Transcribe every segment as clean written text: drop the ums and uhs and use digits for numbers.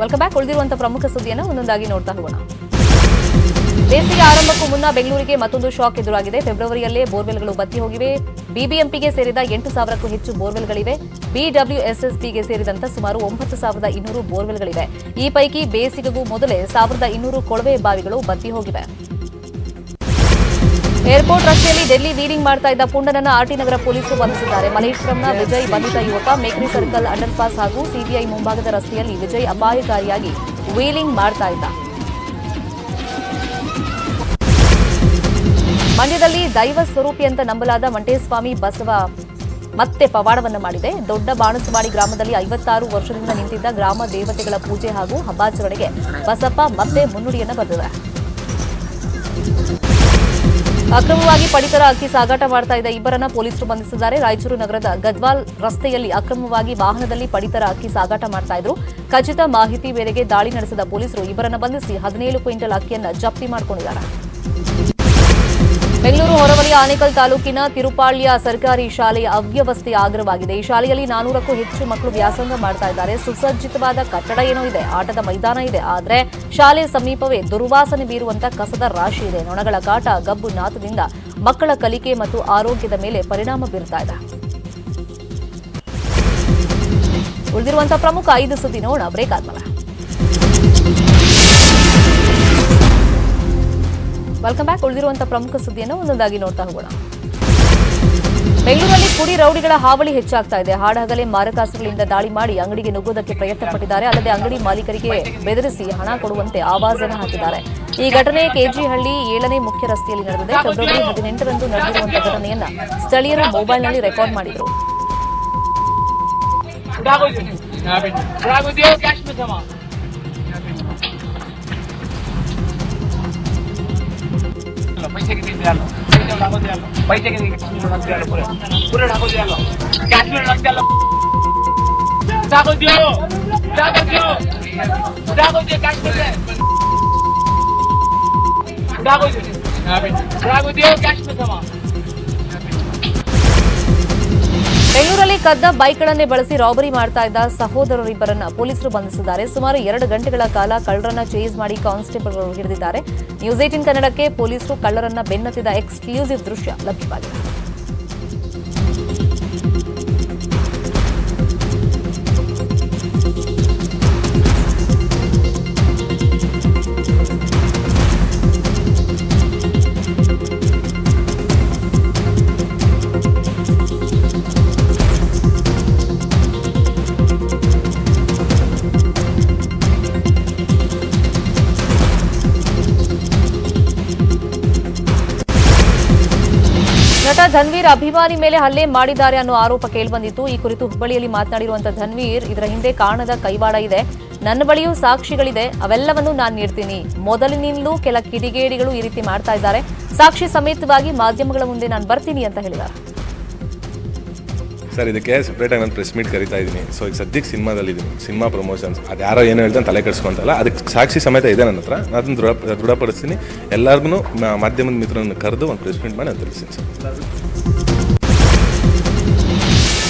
Welcome back. ಉಳಿದಿರುವಂತಹ ಪ್ರಮುಖ ಸುದ್ದಿಯನ್ನು ಒಂದೊಂದಾಗಿ ನೋಡ್ತಾ ಹೋಗೋಣ. ಬೇಸಿಗೆ ಆರಂಭಕ್ಕೂ ಮುನ್ನ ಬೆಂಗಳೂರಿಗೆ ಮತ್ತೊಂದು ಶಾಕ್ ಎದುರಾಗಿದೆ. ಫೆಬ್ರವರಿಯಲ್ಲೇ ಬೋರ್ವೆಲ್ಗಳು ಬತ್ತಿ ಹೋಗಿವೆ. ಬಿಬಿಎಂಪಿಗೆ ಸೇರಿದ 8,000ಕ್ಕೂ ಹೆಚ್ಚು ಬೋರ್ವೆಲ್ಗಳಿವೆ. ಬಿಡಬ್ಲ್ಯೂಎಸ್ಎಸ್ಬಿಗೆ ಸೇರಿದಂತೆ ಸುಮಾರು 9,200 ಬೋರ್ವೆಲ್ಗಳಿವೆ. ಈ ಪೈಕಿ ಬೇಸಿಗೆಗೂ ಮೊದಲೇ 1,200 ಕೊಳವೆ ಬಾವಿಗಳು ಬತ್ತಿ ಹೋಗಿವೆ. ಏರ್ಪೋರ್ಟ್ ರಸ್ತೆಯಲ್ಲಿ ಡೆಲ್ಲಿ ವೀಲಿಂಗ್ ಮಾಡ್ತಾ ಇದ್ದ ಪುಂಡನನ್ನ ಆರ್ಟಿ ನಗರ ಪೊಲೀಸರು ಬಂಧಿಸಿದ್ದಾರೆ. ಮಲೇಶ್ವರಂನ ವಿಜಯ್ ಬಂಧಿತ ಯುವಕ ಮೇಕ್ರಿ ಸರ್ಕಲ್ ಅಂಡರ್ಪಾಸ್ ಹಾಗೂ ಸಿಬಿಐ ಮುಂಭಾಗದ ರಸ್ತೆಯಲ್ಲಿ ವಿಜಯ್ ಅಪಾಯಕಾರಿಯಾಗಿ ವೀಲಿಂಗ್ ಮಾಡ್ತಾ ಇದ್ದ. ಮಂಡ್ಯದಲ್ಲಿ ದೈವ ಸ್ವರೂಪಿ ಅಂತ ನಂಬಲಾದ ಮಂಟೇಸ್ವಾಮಿ ಬಸವ ಮತ್ತೆ ಪವಾಡವನ್ನು ಮಾಡಿದೆ. ದೊಡ್ಡ ಬಾಣಸವಾಡಿ ಗ್ರಾಮದಲ್ಲಿ 56 ವರ್ಷದಿಂದ ನಿಂತಿದ್ದ ಗ್ರಾಮ ದೇವತೆಗಳ ಪೂಜೆ ಹಾಗೂ ಹಬ್ಬಾಚರಣೆಗೆ ಬಸಪ್ಪ ಮತ್ತೆ ಮುನ್ನುಡಿಯನ್ನು ಬರೆದಿದೆ. ಅಕ್ರಮವಾಗಿ ಪಡಿತರ ಅಕ್ಕಿ ಸಾಗಾಟ ಮಾಡ್ತಾ ಇದ್ದ ಇಬ್ಬರನ್ನ ಪೊಲೀಸರು ಬಂಧಿಸಿದ್ದಾರೆ. ರಾಯಚೂರು ನಗರದ ಗದ್ವಾಲ್ ರಸ್ತೆಯಲ್ಲಿ ಅಕ್ರಮವಾಗಿ ವಾಹನದಲ್ಲಿ ಪಡಿತರ ಅಕ್ಕಿ ಸಾಗಾಟ ಮಾಡ್ತಾ ಇದ್ರು. ಖಚಿತ ಮಾಹಿತಿ ಮೇರೆಗೆ ದಾಳಿ ನಡೆಸಿದ ಪೊಲೀಸರು ಇಬ್ಬರನ್ನ ಬಂಧಿಸಿ 17 ಕ್ವಿಂಟಲ್ ಅಕ್ಕಿಯನ್ನು ಜಪ್ತಿ ಮಾಡಿಕೊಂಡಿದ್ದಾರೆ. ಬೆಂಗಳೂರು ಹೊರವಲಯ ಆನೇಕಲ್ ತಾಲೂಕಿನ ತಿರುಪಾಳ್ಯ ಸರ್ಕಾರಿ ಶಾಲೆಯ ಅವ್ಯವಸ್ಥೆ ಆಗ್ರವಾಗಿದೆ. ಈ ಶಾಲೆಯಲ್ಲಿ 400ಕ್ಕೂ ಹೆಚ್ಚು ಮಕ್ಕಳು ವ್ಯಾಸಂಗ ಮಾಡ್ತಾ ಇದ್ದಾರೆ. ಸುಸಜ್ಜಿತವಾದ ಕಟ್ಟಡ ಏನೋ ಇದೆ, ಆಟದ ಮೈದಾನ ಇದೆ, ಆದರೆ ಶಾಲೆ ಸಮೀಪವೇ ದುರ್ವಾಸನೆ ಬೀರುವಂತ ಕಸದ ರಾಶಿ ಇದೆ. ನೊಣಗಳ ಕಾಟ, ಗಬ್ಬು ನಾತದಿಂದ ಮಕ್ಕಳ ಕಲಿಕೆ ಮತ್ತು ಆರೋಗ್ಯದ ಮೇಲೆ ಪರಿಣಾಮ ಬೀರ್ತಾ ಇದೆ. ಉಳಿದಿರುವಂತಹ ಪ್ರಮುಖ 5 ಸುದ್ದಿ ನೋಡೋಣ ಬ್ರೇಕ್ ಆದ್ಮೇಲೆ. Welcome back. ಉಳಿದಿರುವಂತಹ ಪ್ರಮುಖ ಸುದ್ದಿಯನ್ನು ಒಂದೊಂದಾಗಿ ನೋಡ್ತಾ ಹೋಗೋಣ. ಬೆಂಗಳೂರಲ್ಲಿ ಪುಡಿ ರೌಡಿಗಳ ಹಾವಳಿ ಹೆಚ್ಚಾಗ್ತಾ ಇದೆ. ಹಾಡಹಗಲೇ ಮಾರಕಾಸ್ತ್ರಗಳಿಂದ ದಾಳಿ ಮಾಡಿ ಅಂಗಡಿಗೆ ನುಗ್ಗೋದಕ್ಕೆ ಪ್ರಯತ್ನ ಪಟ್ಟಿದ್ದಾರೆ. ಅಲ್ಲದೆ ಅಂಗಡಿ ಮಾಲೀಕರಿಗೆ ಬೆದರಿಸಿ ಹಣ ಕೊಡುವಂತೆ ಆವಾಜನ್ನು ಹಾಕಿದ್ದಾರೆ. ಈ ಘಟನೆ ಕೆಜಿಹಳ್ಳಿ 7ನೇ ಮುಖ್ಯ ರಸ್ತೆಯಲ್ಲಿ ನಡೆದಿದೆ. ಫೆಬ್ರವರಿ 18ರಂದು ನಡೆದಿರುವಂತಹ ಘಟನೆಯನ್ನ ಸ್ಥಳೀಯರು ಮೊಬೈಲ್ನಲ್ಲಿ ರೆಕಾರ್ಡ್ ಮಾಡಿದರು. पैसे कितने दे लो पैसे कितने पूरे ढाको दे लो कैश में रख दे लो ढाको दियो कैश में ढाको दियो कैश में जमा. ಬೆಂಗಳೂರಲ್ಲಿ ಕದ್ದ ಬೈಕ್ಗಳನ್ನೇ ಬಳಸಿ ರಾಬರಿ ಮಾಡ್ತಾ ಇದ್ದ ಸಹೋದರರಿಬ್ಬರನ್ನ ಪೊಲೀಸರು ಬಂಧಿಸಿದ್ದಾರೆ. ಸುಮಾರು 2 ಗಂಟೆಗಳ ಕಾಲ ಕಳ್ಳರನ್ನ ಚೇಸ್ ಮಾಡಿ ಕಾನ್ಸ್ಟೇಬಲ್ಗಳು ಹಿಡಿದಿದ್ದಾರೆ. ನ್ಯೂಸ್ 18 ಕನ್ನಡಕ್ಕೆ ಪೊಲೀಸರು ಕಳ್ಳರನ್ನ ಬೆನ್ನತ್ತಿದ ಎಕ್ಸ್ಕ್ಲೂಸಿವ್ ದೃಶ್ಯ ಲಭ್ಯವಾಗಿದೆ. ನಟ ಧನ್ವೀರ್ ಅಭಿಮಾನಿ ಮೇಲೆ ಹಲ್ಲೆ ಮಾಡಿದ್ದಾರೆ ಅನ್ನೋ ಆರೋಪ ಕೇಳಿಬಂದಿತ್ತು. ಈ ಕುರಿತು ಹುಬ್ಬಳ್ಳಿಯಲ್ಲಿ ಮಾತನಾಡಿರುವಂತಹ ಧನ್ವೀರ್, ಇದರ ಹಿಂದೆ ಕಾಣದ ಕೈವಾಡ ಇದೆ, ನನ್ನ ಬಳಿಯೂ ಸಾಕ್ಷಿಗಳಿದೆ, ಅವೆಲ್ಲವನ್ನೂ ನಾನು ನೀಡ್ತೀನಿ. ಮೊದಲಿನಿಂದಲೂ ಕೆಲ ಕಿಡಿಗೇಡಿಗಳು ಈ ರೀತಿ ಮಾಡ್ತಾ ಇದ್ದಾರೆ. ಸಾಕ್ಷಿ ಸಮೇತವಾಗಿ ಮಾಧ್ಯಮಗಳ ಮುಂದೆ ನಾನು ಬರ್ತೀನಿ ಅಂತ ಹೇಳಿದ್ದಾರೆ. ಸರ್, ಇದಕ್ಕೆ ಸಪ್ರೇಟಾಗಿ ನಾನು ಪ್ರೆಸ್ ಮೀಟ್ ಕರಿತಾ ಇದ್ದೀನಿ. ಸೊ ಈಗ ಸದ್ಯಕ್ಕೆ ಸಿನಿಮಾದಲ್ಲಿದ್ದೀನಿ, ಸಿನಿಮಾ ಪ್ರಮೋಷನ್ಸ್, ಅದು ಯಾರೋ ಏನೋ ಹೇಳ್ತಾನೆ ತಲೆ ಕೆಡಿಸ್ಕೊಂತಲ್ಲ, ಅದಕ್ಕೆ ಸಾಕ್ಷಿ ಸಮೇತ ಇದೆ ನನ್ನ ಹತ್ರ. ನಾನು ಅದನ್ನು ದೃಢಪಡಿಸ್ತೀನಿ. ಎಲ್ಲರಿಗೂ ಮಾಧ್ಯಮದ ಮಿತ್ರರನ್ನು ಕರೆದು ಒಂದು ಪ್ರೆಸ್ ಮೀಟ್ ಮಾಡಿ ನಾನು ತಿಳಿಸ್ತೀನಿ ಸರ್.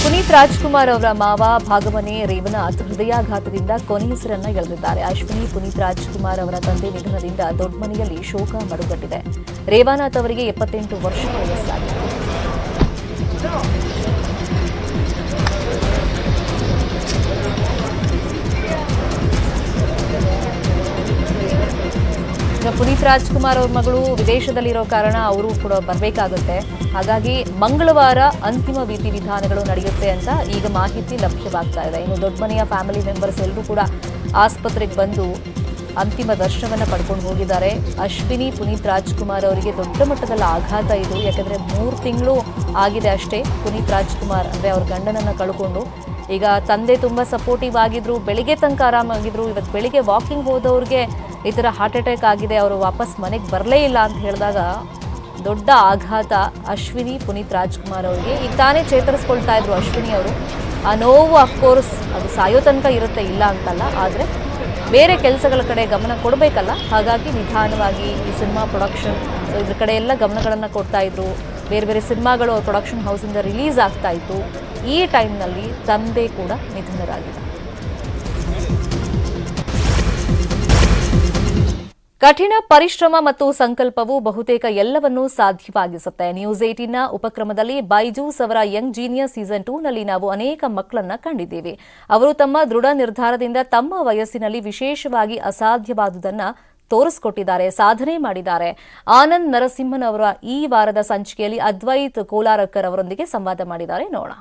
ಪುನೀತ್ ರಾಜ್ಕುಮಾರ್ ಅವರ ಮಾವ ಭಾಗವನೆ ರೇವನಾಥ್ ಹೃದಯಾಘಾತದಿಂದ ಕೊನೆಯುಸಿರನ್ನ ಎಳೆದಿದ್ದಾರೆ. ಅಶ್ವಿನಿ ಪುನೀತ್ ರಾಜ್ಕುಮಾರ್ ಅವರ ತಂದೆ ನಿಧನದಿಂದ ದೊಡ್ಡ ಮನೆಯಲ್ಲಿ ಶೋಕ ಮಡುಗಟ್ಟಿದೆ. ರೇವನಾಥ್ ಅವರಿಗೆ 78 ವರ್ಷ ವಯಸ್ಸಾಗಿದೆ. ಪುನೀತ್ ರಾಜ್ಕುಮಾರ್ ಅವ್ರ ಮಗಳು ವಿದೇಶದಲ್ಲಿರೋ ಕಾರಣ ಅವರು ಕೂಡ ಬರಬೇಕಾಗುತ್ತೆ. ಹಾಗಾಗಿ ಮಂಗಳವಾರ ಅಂತಿಮ ವಿಧಿವಿಧಾನಗಳು ನಡೆಯುತ್ತೆ ಅಂತ ಈಗ ಮಾಹಿತಿ ಲಭ್ಯವಾಗ್ತಾ ಇದೆ. ಇನ್ನು ದೊಡ್ಡ ಮನೆಯ ಫ್ಯಾಮಿಲಿ ಮೆಂಬರ್ಸ್ ಎಲ್ಲರೂ ಕೂಡ ಆಸ್ಪತ್ರೆಗೆ ಬಂದು ಅಂತಿಮ ದರ್ಶನವನ್ನು ಪಡ್ಕೊಂಡು ಹೋಗಿದ್ದಾರೆ. ಅಶ್ವಿನಿ ಪುನೀತ್ ರಾಜ್ಕುಮಾರ್ ಅವರಿಗೆ ದೊಡ್ಡ ಮಟ್ಟದಲ್ಲಿ ಆಘಾತ ಇದು. ಯಾಕಂದರೆ 3 ತಿಂಗಳು ಆಗಿದೆ ಅಷ್ಟೇ ಪುನೀತ್ ರಾಜ್ಕುಮಾರ್ ಅಂದರೆ ಅವ್ರ ಗಂಡನನ್ನು ಕಳ್ಕೊಂಡು. ಈಗ ತಂದೆ ತುಂಬ ಸಪೋರ್ಟಿವ್ ಆಗಿದ್ರು, ಬೆಳಿಗ್ಗೆ ತನಕ ಆರಾಮಾಗಿದ್ರು. ಇವತ್ತು ಬೆಳಿಗ್ಗೆ ವಾಕಿಂಗ್ ಹೋದವ್ರಿಗೆ ಈ ಥರ ಹಾರ್ಟ್ ಅಟ್ಯಾಕ್ ಆಗಿದೆ, ಅವರು ವಾಪಸ್ ಮನೆಗೆ ಬರಲೇ ಇಲ್ಲ ಅಂತ ಹೇಳಿದಾಗ ದೊಡ್ಡ ಆಘಾತ ಅಶ್ವಿನಿ ಪುನೀತ್ ರಾಜ್ಕುಮಾರ್ ಅವರಿಗೆ. ಈಗ ತಾನೇ ಚೇತರಿಸ್ಕೊಳ್ತಾ ಇದ್ರು ಅಶ್ವಿನಿ ಅವರು. ಆ ನೋವು ಅಫ್ಕೋರ್ಸ್ ಅದು ಸಾಯೋ ತನಕ ಇರುತ್ತೆ, ಇಲ್ಲ ಅಂತಲ್ಲ, ಆದರೆ ಬೇರೆ ಕೆಲಸಗಳ ಕಡೆ ಗಮನ ಕೊಡಬೇಕಲ್ಲ. ಹಾಗಾಗಿ ನಿಧಾನವಾಗಿ ಈ ಸಿನಿಮಾ ಪ್ರೊಡಕ್ಷನ್ ಇದ್ರ ಕಡೆ ಎಲ್ಲ ಗಮನಗಳನ್ನು ಕೊಡ್ತಾ ಇದ್ರು. ಬೇರೆ ಬೇರೆ ಸಿನಿಮಾಗಳು ಪ್ರೊಡಕ್ಷನ್ ಹೌಸಿಂದ ರಿಲೀಸ್ ಆಗ್ತಾ ಇತ್ತು. ಈ ಟೈಮ್ನಲ್ಲಿ ತಂದೆ ಕೂಡ ನಿಧನರಾಗಿದ್ದಾರೆ. ಕಠಿಣ ಪರಿಶ್ರಮ ಮತ್ತು ಸಂಕಲ್ಪವು ಬಹುತೇಕ ಎಲ್ಲವನ್ನೂ ಸಾಧ್ಯವಾಗಿಸುತ್ತೆ. ನ್ಯೂಸ್ 18ನ ಉಪಕ್ರಮದಲ್ಲಿ ಬೈಜೂಸ್ ಅವರ ಯಂಗ್ ಜೀನಿಯಸ್ ಸೀಸನ್ 2ನಲ್ಲಿ ನಾವು ಅನೇಕ ಮಕ್ಕಳನ್ನ ಕಂಡಿದ್ದೀವಿ. ಅವರು ತಮ್ಮ ದೃಢ ನಿರ್ಧಾರದಿಂದ ತಮ್ಮ ವಯಸ್ಸಿನಲ್ಲಿ ವಿಶೇಷವಾಗಿ ಅಸಾಧ್ಯವಾದುದನ್ನ ತೋರಿಸಿಕೊಟ್ಟಿದ್ದಾರೆ, ಸಾಧನೆ ಮಾಡಿದ್ದಾರೆ. ಆನಂದ್ ನರಸಿಂಹನ್ ಅವರ ಈ ವಾರದ ಸಂಚಿಕೆಯಲ್ಲಿ ಅದ್ವೈತ್ ಕೋಲಾರಕರ್ ಅವರೊಂದಿಗೆ ಸಂವಾದ ಮಾಡಿದ್ದಾರೆ. ನೋಡೋಣ.